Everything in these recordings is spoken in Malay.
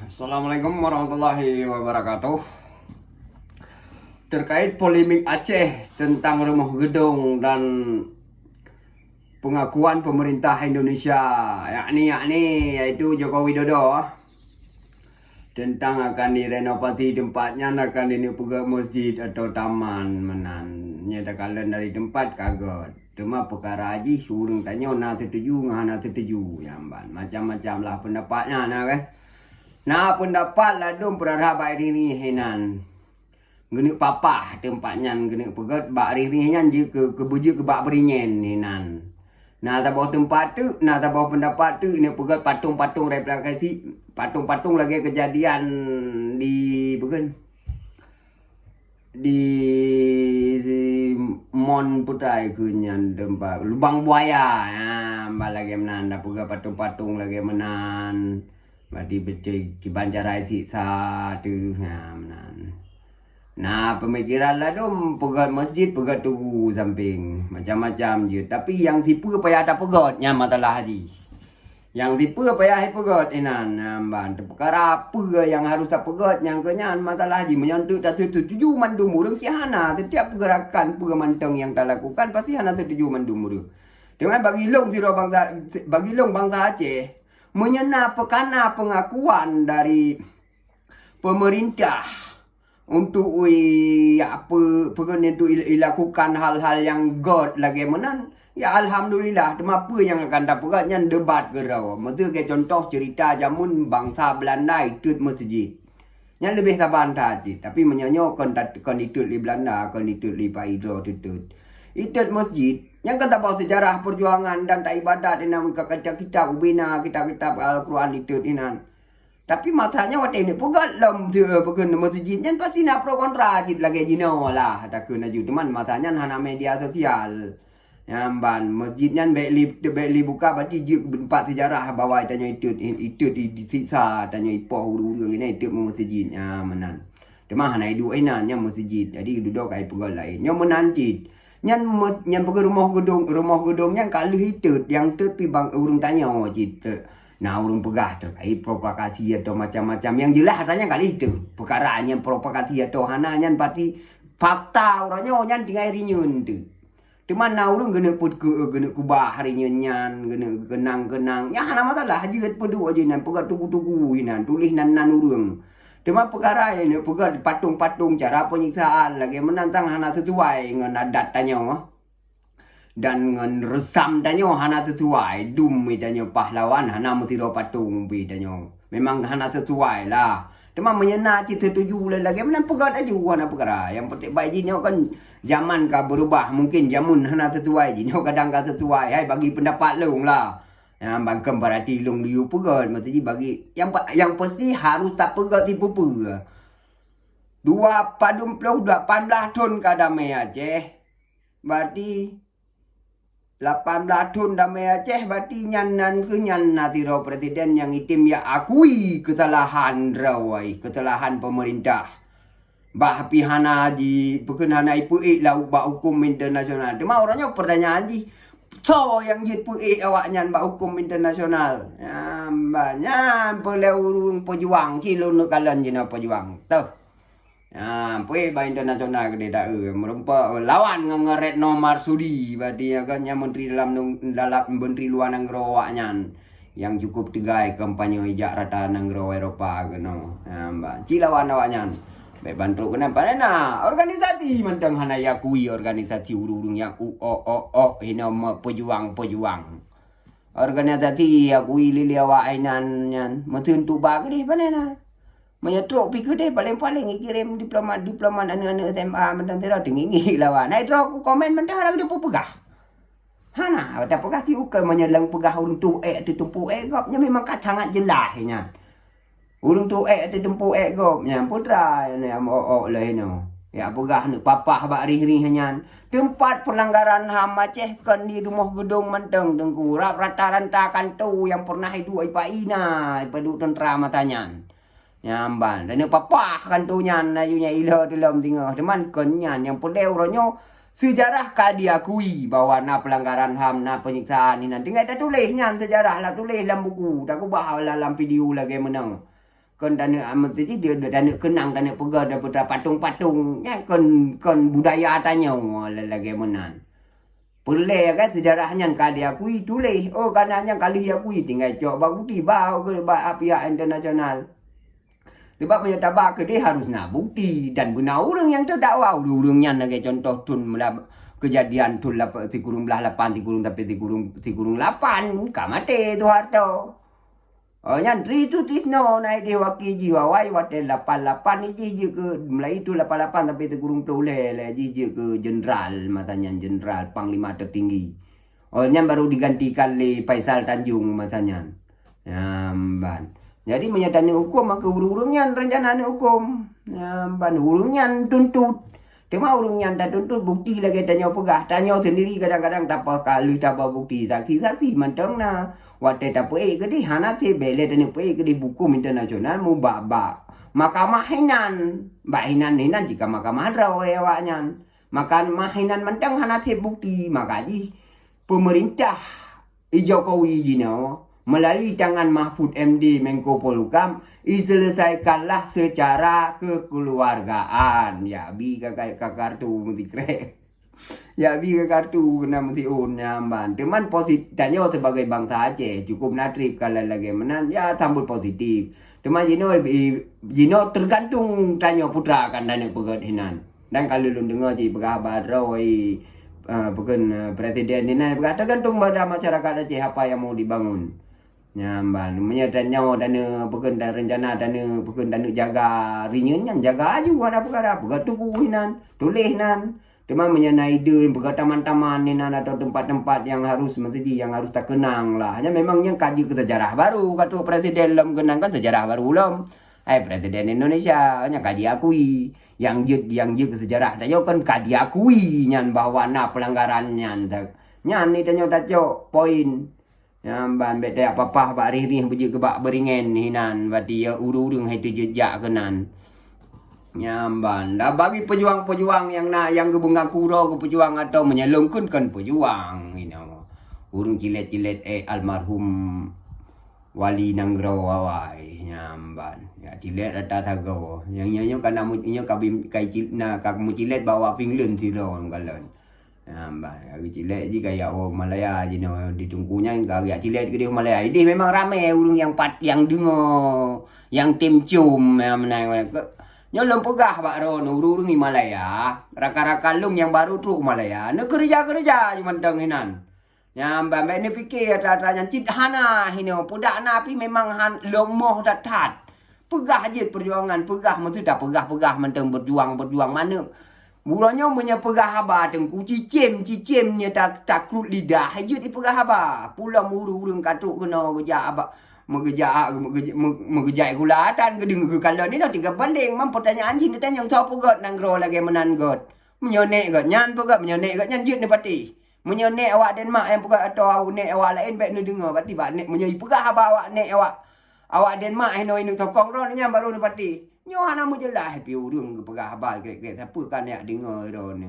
Assalamualaikum warahmatullahi wabarakatuh. Terkait polemik Aceh tentang rumah gedung dan pengakuan pemerintah Indonesia yaitu Joko Widodo tentang akan direnovasi tempatnya, akan dibuka masjid atau taman menan. Nyata kalian dari tempat kagot. Cuma perkara haji urang tanya nak setuju ngah setuju yamban. Macam-macam lah pendapatnya nah kan. Nah pendapat ladum perara baik rini hinan. Geni papah tempatnya geni pegat bak rini hinan je ke buju ke bak berinyen hinan. Nah tabah tempat tu, nah tabah pendapat tu ini pegat patung-patung replikasi, patung-patung lagi kejadian di bukan di Mon Putrai kunyan tempat lubang buaya. Lagi menan dah pegat patung-patung lagi menan. Badi betul kibanjarai si satu menan. Nah pemikiran lah dom pegat masjid pegat tugu samping macam-macam je. Tapi yang tipu payah ada pegatnya matalah haji. Yang tipu payah pegat inan namban. Perkara apa yang harus tak pegat yang kenyan masalah haji menyentuh tak setuju mandum urang hana setiap pergerakan pengemantang yang tak lakukan pasti hana setuju mandum urang. Dengan bagi long bangsa Aceh menyena pekana pengakuan dari pemerintah untuk lakukan hal-hal yang God lagi menan. Ya alhamdulillah, apa yang akan dapatnya debat gerau. Mesti ke contoh cerita jamun bangsa Belanda itu masjid. Yang lebih sabar tadi, tapi menyanyikan itu di Belanda, itu di Pak Hidro itu. Itu masjid yang kan tak bawa sejarah perjuangan dan tak ibadat dengan kitab ubina, kitab Al-Quran itu inan. Tapi masanya waktu ini pegat lam bukan masjidnya pasti nak pro kontra lagi jino lah tak kena ju teman masanya hana media sosial. Yamban masjidnya baik buka berarti je empat sejarah bawa tanya itu disiksa tanya ipoh urung ini itu masjidnya menan. Cuma hana itu enaknya masjid. Jadi duduk kai pegat lain. Yang menancit. Yang pergi rumah gedungnya kalau itu yang tu pi bang urung tanya cerita. Nah urung pegah terkait provokasi atau macam-macam yang jelas katanya kali itu perkaranya provokasi atau hananya pasti fakta orangnya nyan tinggal rinyun tu. Cuman nah urung kena kubah harinya nyan kena kenang ya hana masalah haji pedu aja nan pegat tugu-tugu inan tulis nan urung. Cuma perkara ini pegat patung-patung cara penyiksaan lagi menantang hana sesuai dengan adat tanya. Dan dengan resam tanya hana sesuai dum tanya pahlawan hana mutiro patung tanya memang hana sesuai lah. Cuma menyena cita tuju lagi mana pegat aja wana perkara yang penting baik jinyo kan zaman ka berubah mungkin jamun hana sesuai jinyo kadang ka sesuai hai bagi pendapat long lah. Yang bangkem berarti long liu pegat mesti bagi yang pasti harus tak pegat tipu pe. 18 tahun kadame Aceh. Berarti 18 tahun damai Aceh berarti nyanan natiro presiden yang itim ya akui kesalahan rawai, kesalahan pemerintah. Bah pihana haji, bukan hana ipu lah ubah hukum internasional. Cuma orangnya pertanyaan haji, so yang jipu awaknya bah hukum internasional. Banyak pelurung pejuang, cilun kalian jina pejuang. Tuh. Pui ba internasional gede dak merempa lawan ngeret nomor sudi berarti kan yang menteri dalam menteri luar negeri awaknya yang cukup tegai kampanye hijak rata negeri Eropah keno mbak cilawan awaknya baik bantu kenapa nah organisasi mentang hana yakui organisasi urung yang ini pejuang organisasi yakui lili awak ainan metun tu ba gede panena menyetruk pikir deh paling-paling kirim diplomat anak-anak SMA mentang tidak tinggi lawan. Nah itu aku komen mentang ada dia pegah. Hana ada pegah ti ukal menyelang pegah urung tu tu tempu gopnya memang kat sangat jelas nya. Urung tu tu tempu gopnya putra nya lah ino. Ya pegah nak papah bak ri-ri hanya. Tempat pelanggaran HAM Aceh kan di rumah gedung mentang tengku rata-rata kantu yang pernah hidup ipaina padu tentera matanya. Nyamban dan papah kan tu nyan ayunya ilo dalam tengah teman kenyan yang pedeu ronyo sejarah ka diakui bahwa na pelanggaran HAM na penyiksaan ni nanti ada tulis nyan sejarah lah tulis dalam buku tak ubah dalam video lagi menang kon tanya amat tu dia tanya kenang tanya pega daripada patung-patung ya kon budaya tanya lagi menan. Perle kan sejarahnya kali akui tulis. Oh kananya kali akui tinggal cok bukti bau ke pihak internasional. Sebab menyatakan ke dia harus nak bukti dan benar orang yang terdakwa urungnya lagi contoh tun kejadian tun 3/8 3/8 kamate tu harto. Oh yang 3 tu tisno naik di waki jiwa wai wate 88 ni je ke mulai itu 88 tapi terkurung toleh le je ke jenderal matanya jenderal panglima tertinggi. Oh yang baru digantikan le Faisal Tanjung matanya. Ban. Jadi menyatakan hukum maka urung-urungnya rencana hukum. Ban urungnya tuntut. Cuma urungnya tak tuntut bukti lagi tanya pegah. Tanya sendiri kadang-kadang tak apa kali tak apa bukti saksi-saksi mantang na. Wate tak ke di hana se bele dan ke di hukum internasional mu baba mahkamah hinan bahinan hinan jika mahkamah rawe awaknya mahkamah hinan mentang hana se bukti makaji pemerintah Jokowi jino melalui tangan Mahfud MD Menko Polhukam diselesaikanlah secara kekeluargaan ya bi kakak kartu mesti keren. Ya bi ke kartu kena mesti nyamban. Teman positif tanya sebagai bangsa Aceh cukup natrip kalau lagi menan ya sambut positif. Teman Jino tergantung tanya putra akan tanya pegat hinan. Dan kalau lu dengar je berkabar Roy bukan presiden hinan tergantung pada masyarakat Aceh apa yang mau dibangun. Nyamban menyatakan nyawa dana bukan rencana dana bukan dana jaga rinyan jaga aju ada perkara pegat tubuh hinan tulis hinan. Cuma menyenai dun taman-taman ni atau tempat-tempat yang harus mesti yang harus tak kenang lah. Hanya memangnya kaji ke sejarah baru kata presiden lem kenangkan sejarah baru lem. Presiden Indonesia hanya kaji akui yang je ke sejarah dah kan kaji akui nyan bahwa na pelanggaran nyan ni tanya tajo poin. Nyamban beda apa-apa bak rih-rih beje ke bak beringen hinan berarti ya urung-urung hai tu jejak kenan. Nyamban dah bagi pejuang-pejuang yang gebunga kuro ke pejuang atau menyelungkunkan pejuang urung cilet-cilet almarhum Wali Nanggro awai nyamban ya cilet rata tago yang nyanyo kana munyo kabim kai cilna kamu cilet bawa pinglun siro galon nyamban lagi cilet ji kaya Malaya jino ditungkunya kaya cilet gede Malaya ini memang ramai urung yang dengo yang tim cum menang nyolong pegah bak ron urung Himalaya raka-raka lung yang baru tu Himalaya ne kerja-kerja cuma dang hinan nyamban ni fikir rata-rata cit hana hino pudak napi memang lomoh datat pegah je perjuangan pegah mesti dah pegah mentang berjuang mana bulannya punya pegah haba tengku cicim nya tak krut lidah je di pegah haba pulang urung katuk kena kerja abak mengejak gulatan gedeng ke kalau ni dah tiga banding mam pertanyaan anjing ditanya siapa god nanggro lagi menan god menyonek god nyan pegat menyonek god nyan jut ni pati menyonek awak Denmark yang pegat atau awak nek awak lain baik ni dengar pati bak nek menyoi pegah apa awak nek awak Denmark hino ini tokong ron nyan baru ni pati nyo hana mu jelas happy urung ke pegah apa kek siapa kan nak dengar ron ni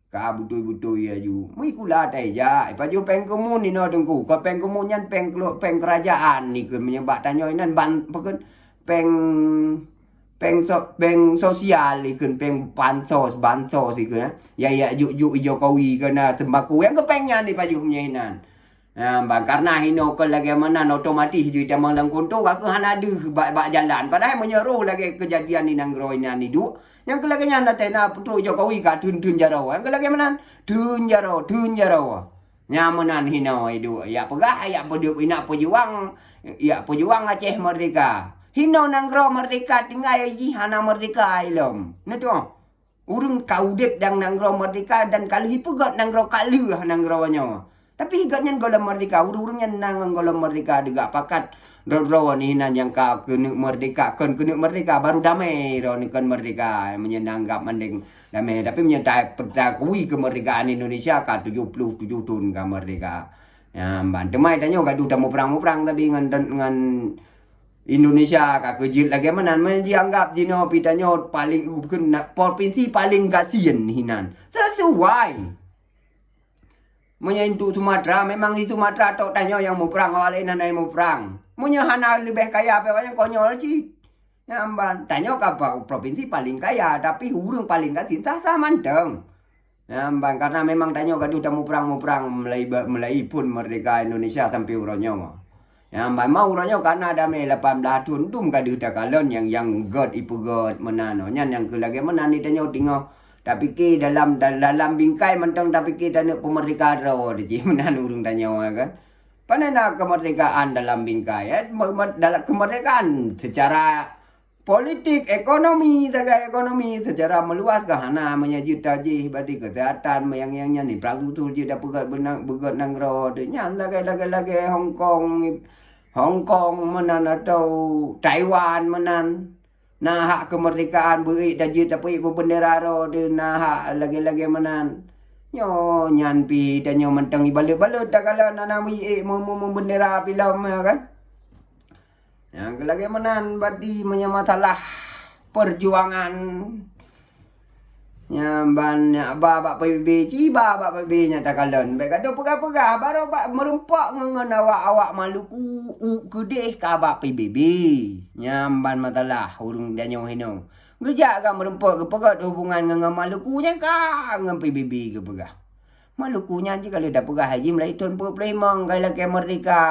ka betul-betul ya ju mui kula tai ja paju peng komun ni no tengku ko peng komun nyan peng kerajaan ni ke menyebab tanya inan ban peken peng sosial ni ke peng bansos ni ke ya ju Jokowi kena tembaku yang ke pengnya ni paju menyinan karena hino ke lagi mana otomatis ju tamang lang konto ka hana deuh bak jalan padahal menyeruh lagi kejadian ni nanggro ni du yang kelaganya nak tena putu Jokowi ka tun jaro yang kelagi manan tun jaro nyamanan hino itu ya pegah ya pedup ina pejuang Aceh merdeka hino nanggro merdeka tinggal ji hana merdeka ilom netu urung kaudip dang nanggro merdeka dan kali pegat nanggro kalu nanggro tapi higanya golem merdeka urungnya nang golem merdeka juga pakat ro ni nan yang ka kena merdeka baru damai ro ni kan merdeka menyenanggap mending damai tapi menyertai pendakui kemerdekaan Indonesia ka 77 tahun ka merdeka ban demai tanya gaduh dah mau perang tapi dengan Indonesia ka kejit lagi mana dianggap jino pitanyo paling bukan provinsi paling kasihan hinan sesuai menyentuh Sumatera memang itu Sumatera tok tanya yang mau perang awal ini mau perang munya hana lebih kaya apa yang konyol sih Nyamban, tanya apa provinsi paling kaya, tapi urang paling katin sah manteng. Nyamban, karena memang tanya gaduh tamu perang mulai pun merdeka Indonesia sampai uronyo. Nyamban mau uronyo karena ada 18 tahun tum gaduh takalon yang god ipu god menano. Nyan yang kelagi menani tanya tinggal. Tapi ke dalam bingkai mentang tapi ke tanya pemerdekaan ro di menano urung tanya kan. Panena kemerdekaan dalam bingkai dalam kemerdekaan secara politik, ekonomi, secara meluas ke hana menyajit taji badi kesehatan yang ni pragutur je dah begot nangro nya lagi Hong Kong menan atau Taiwan menan nah hak kemerdekaan beri taji tapi bendera ro de nah hak lagi menan nyo nyan pi dan nyo mentang balik-balik tak kala nanami bendera film kan. Yang lagi menan badi masalah perjuangan nyamban babak PBB ciba babak PBB nya takalon baik ada pegah-pegah baru merempak ngengen awak Maluku kedeh ka babak PBB nyamban masalah urung danyo hino gejak ka merempak ke pegat hubungan dengan Maluku nya ka dengan PBB ke pegah Malukunya je kalau dah pegah haji Melayu Tun Plemong kalau ke merdeka.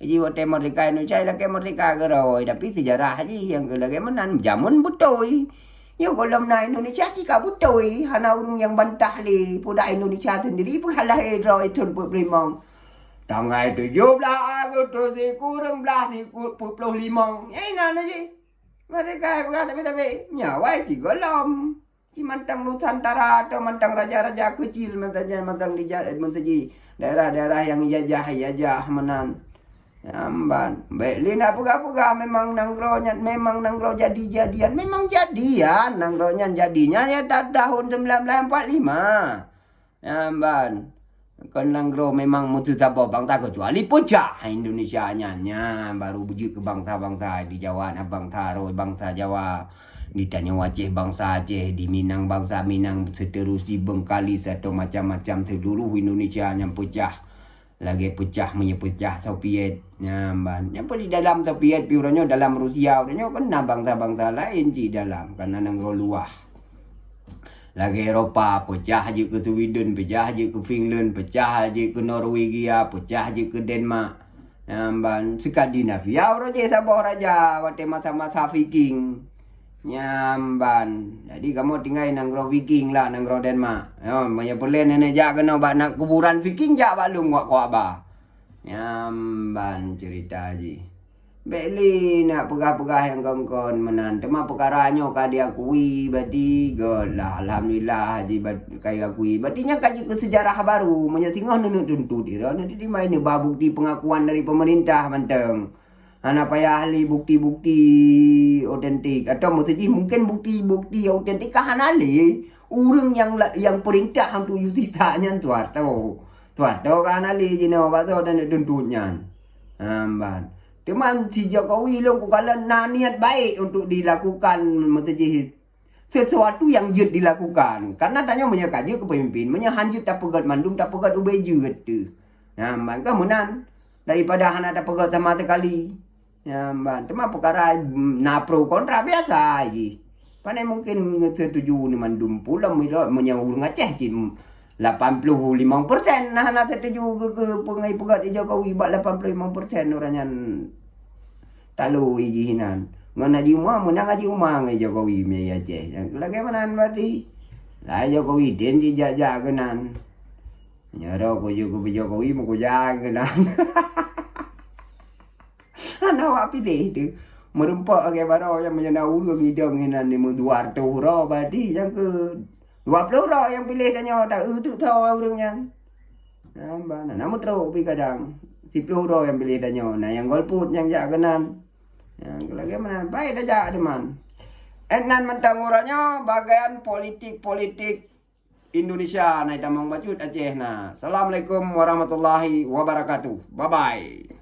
Haji waktu merdeka Indonesia lah ke merdeka geroi. Tapi sejarah haji yang lagi menan jamun butoi. Yo kalau na Indonesia jika butoi hana urung yang bantah li pudak Indonesia sendiri pun halah eroi Tun Plemong. Tanggal 17 Agustus kurang belah 45. Ya ina je. Merdeka pegah tapi nyawa ji golom. Ci mantang Nusantara atau mantang raja-raja kecil mantang di daerah-daerah yang jajah menan. Amban, baik lina puga-puga memang nanggro jadi-jadian, memang jadian nanggronya jadinya ya tahun 1945. Amban. Kan nanggro memang mutu tabo bangsa kecuali pecah Indonesia nya baru bujuk ke bangsa-bangsa di Jawa bangsa Jawa. Ditanya Aceh bangsa Aceh, di Minang bangsa Minang, seterusnya Bengkalis atau macam-macam seluruh Indonesia yang pecah. Lagi pecah menyepecah Soviet. Yang di dalam Soviet piurannya dalam Rusia, orangnya kena bangsa-bangsa lain di dalam karena nanggro luah. Lagi Eropa pecah aja ke Sweden, pecah aja ke Finland, pecah aja ke Norwegia, pecah aja ke Denmark. Skandinavia orangnya sabah raja waktu masa-masa Viking. Nyamban. Jadi kamu tinggal nanggro Viking lah, nanggro Denmark. Banyak pelen nenek jak kena nak kuburan Viking jak balung kuat ba. Nyamban cerita aji. Beli nak pegah-pegah yang kongkon menan. Tema perkaranyo ka diakui badi god lah alhamdulillah haji kai akui. Badinya kaji ke sejarah baru menyasingah nunu tuntut dia. Nanti di mana bukti pengakuan dari pemerintah manteng. Anak payah ahli bukti-bukti otentik atau mungkin bukti-bukti otentik kan ahli urang yang perintah hantu yutitanya tuarto kan ahli jina bato dan tuntunnya amban teman si Jokowi lo kalau niat baik untuk dilakukan mesti sesuatu yang jut dilakukan karena tanya menyakaji ke pemimpin menyahanjut tak pegat mandum tak pegat ubay jut tu amban kan menan daripada hana tak pegat sama sekali. Ya, cuma perkara pro kontra biasa aja. Pandai mungkin setuju ni mandum pulang menyawur Aceh cim 85% nah setuju ke pengai pegat Jokowi bak 85% orangnya talu ijinan. Ngan haji umah menang haji umah ngai Jokowi me Aceh. Yang lagi manan berarti. Lah Jokowi den dijajak kenan. Nyaro ko Jokowi mau ko kenan. Anak awak pilih tu merempak ke baru yang menjana urang hidang hinan ni mu 200 ro badi yang ke 20 ro yang pilih tanya tak uduk tahu urangnya. Namban nama teruk pi kadang 10 ro yang pilih tanya. Nah yang golput yang jak kenan. Yang lagi mana baik dah jak teman. Enan mentang orangnya bagian politik Indonesia naik tamang bacut Aceh nah. Assalamualaikum warahmatullahi wabarakatuh. Bye bye.